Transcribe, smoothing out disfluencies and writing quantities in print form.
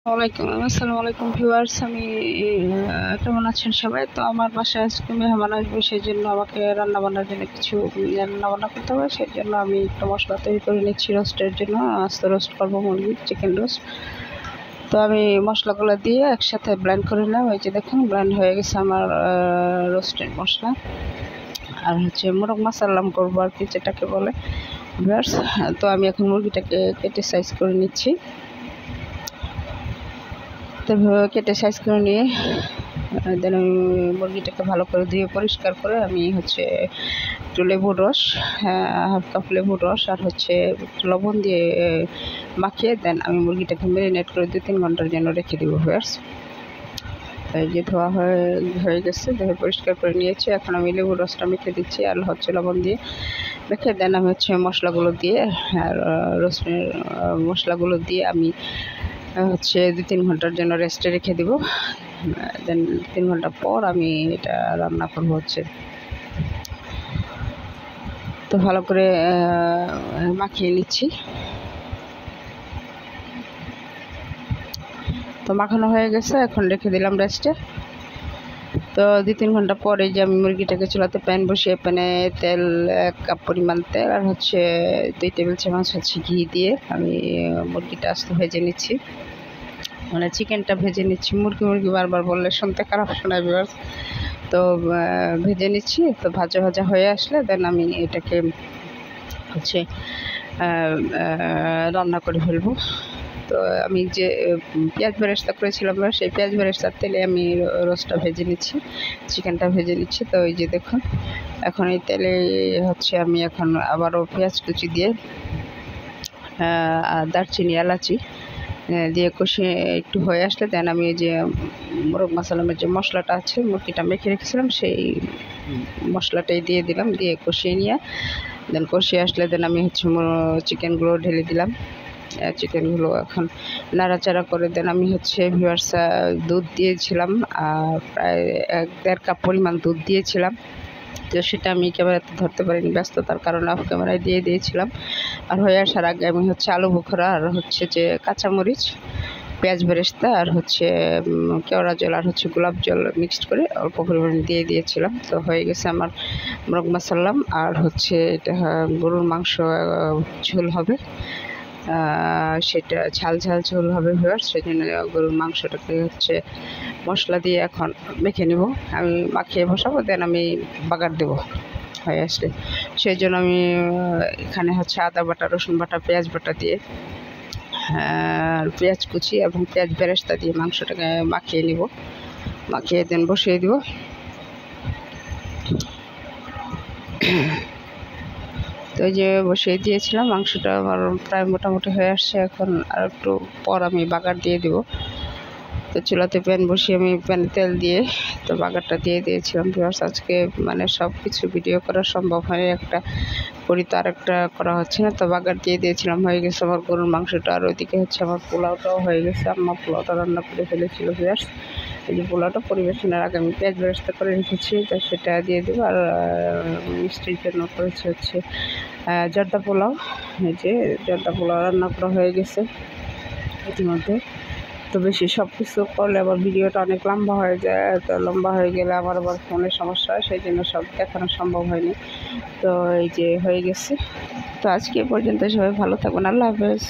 আসসালামু আলাইকুম ভিউয়ার্স। আমি কেমন আছেন সবাই? তো আমার বাসায় আজকে মেহমান আসবে, সেই জন্য আমাকে রান্নাবান্নার জন্য কিছু রান্নাবান্না করতে হবে। সেই জন্য আমি একটু মশলা তৈরি করে নিচ্ছি রোস্টের জন্য। আস্তে রোস্ট করবো মুরগি, চিকেন রোস্ট। তো আমি মশলাগুলো দিয়ে একসাথে ব্লেন্ড করে নিলাম। এই যে দেখুন, ব্লেন্ড হয়ে গেছে আমার রোস্টের মশলা। আর মোরগ মাসাল্লাম করবো আর কি, যেটাকে বলে ভিউয়ার্স। তো আমি এখন মুরগিটাকে কেটে সাইজ করে নিচ্ছি। তো কেটে সাইজ করে নিয়ে দেন আমি মুরগিটাকে ভালো করে ধুয়ে পরিষ্কার করে আমি একটু লেবুর রস, হাফ কাপ লেবুর রস আর একটু লবণ দিয়ে মাখিয়ে দেন আমি মুরগিটাকে ম্যারিনেট করে 2-3 ঘন্টার জন্য রেখে দেবো ভিউয়ার্স। এই যে ধোয়া হয়ে গেছে, ধুয়ে পরিষ্কার করে নিয়েছি। এখন আমি লেবুর রসটা মেখে দিচ্ছি আর লবণ দিয়ে মেখে দেন আমি মশলাগুলো দিয়ে আর রসুনের মশলাগুলো দিয়ে আমি 2-3 ঘন্টার জন্য রেস্টে রেখে দেব। দেন 3 ঘন্টা পর আমি এটা রান্না করবো। তো ভালো করে মাখিয়ে নিচ্ছি। তো মাখানো হয়ে গেছে, এখন রেখে দিলাম রেস্টে। তো 2-3 ঘন্টা পরে যে আমি মুরগিটাকে চুলাতে প্যান বসিয়ে প্যানে তেল 1 কাপ পরিমাণ তেল আর 2 টেবিল চামচ ঘি দিয়ে আমি মুরগিটা আস্ত ভেজে নিচ্ছি, মানে চিকেনটা ভেজে নিচ্ছি। মুরগি বারবার বললে শুনতে খারাপ শোনায় ভিউয়ার্স। তো ভেজে নিচ্ছি। তো ভাজা হয়ে আসলে দেন আমি এটাকে রান্না করে ফেলবো। তো আমি যে পেঁয়াজ বেরেস্তা করেছিলাম, সেই পেঁয়াজ বেরেস্তার তেলে আমি রোস্টটা ভেজে নিচ্ছি, চিকেনটা ভেজে নিচ্ছি। তো এই যে দেখুন, এখন এই তেলে আমি এখন আবারও পেঁয়াজ কুচি দিয়ে দারচিনি, এলাচি দিয়ে কষিয়ে একটু হয়ে আসলে দেন আমি যে মোরগ মাসালামের যে মশলাটা আছে, মুরগিটা মেখে রেখেছিলাম, সেই মশলাটাই দিয়ে দিলাম। দিয়ে কষিয়ে নিয়ে দেন কষিয়ে আসলে দেন আমি চিকেনগুলো ঢেলে দিলাম। চিকেনগুলো এখন নাড়াচাড়া করে দেন আমি ভিউয়ার্স দুধ দিয়েছিলাম, প্রায় 1-1.5 কাপ পরিমাণ দুধ দিয়েছিলাম। তো সেটা আমি ক্যামেরাতে ধরতে পারিনি, ব্যস্ততার কারণে অফ ক্যামেরায় দিয়েছিলাম। আর হয়ে আসার আগে আমি আলু বোখরা আর যে কাঁচামরিচ, পেঁয়াজ বেরেস্তা আর কেওড়া জল আর গোলাপ জল মিক্সড করে অল্প পরিমাণে দিয়ে দিয়েছিলাম। তো হয়ে গেছে আমার মোরগ মাসাল্লাম। আর এটা গরুর মাংস ঝোল হবে, সেটা ঝাল ঝোল হবে ভিউয়ার্স। সেই জন্য গরুর মাংসটাকে মশলা দিয়ে এখন মেখে নেব। আমি মাখিয়ে বসাবো, দেন আমি বাগার দেবো হয়ে আসলে। সেই জন্য আমি এখানে আদা বাটা, রসুন বাটা, পেঁয়াজ বাটা দিয়ে পেঁয়াজ কুচি এবং পেঁয়াজ বেরেস্তা দিয়ে মাংসটাকে মাখিয়ে নিব। মাখিয়ে দেন বসিয়ে দিব। তো এই যে বসিয়ে দিয়েছিলাম, মাংসটা আমার প্রায় মোটামুটি হয়ে আসছে। এখন আর একটু পর আমি বাগার দিয়ে দিব। তো চুলাতে প্যান বসিয়ে আমি প্যানে তেল দিয়ে তো বাগারটা দিয়ে দিয়েছিলাম ভিউয়ার্স। আজকে সব কিছু ভিডিও করা সম্ভব হয়, একটা করি তো আরেকটা করা হচ্ছে না। তো বাগার দিয়ে দিয়েছিলাম, হয়ে গেছে আমার গরুর মাংসটা। আর ওইদিকে আমার পোলাওটাও হয়ে গেছে। আম্মা পোলাওটা রান্না করে ফেলেছিল ভিউয়ার্স। এই যে পোলাওটা পরিবেশনের আগে আমি পেঁয়াজ বেরেস্তা করে রেখেছি, তো সেটা দিয়ে দেবো। আর মিষ্টির জন্য করেছি জর্দা পোলাও। এই যে জর্দা পোলাও রান্না করা হয়ে গেছে ইতিমধ্যে। তো বেশি সব কিছু করলে আবার ভিডিওটা অনেক লম্বা হয়ে যায়। তো লম্বা হয়ে গেলে আবার ফোনের সমস্যা হয়, সেই জন্য সব দেখানো সম্ভব হয়নি। তো এই যে হয়ে গেছে। তো আজকে পর্যন্ত সবাই ভালো থাকবেন। আল্লাহ হাফেজ।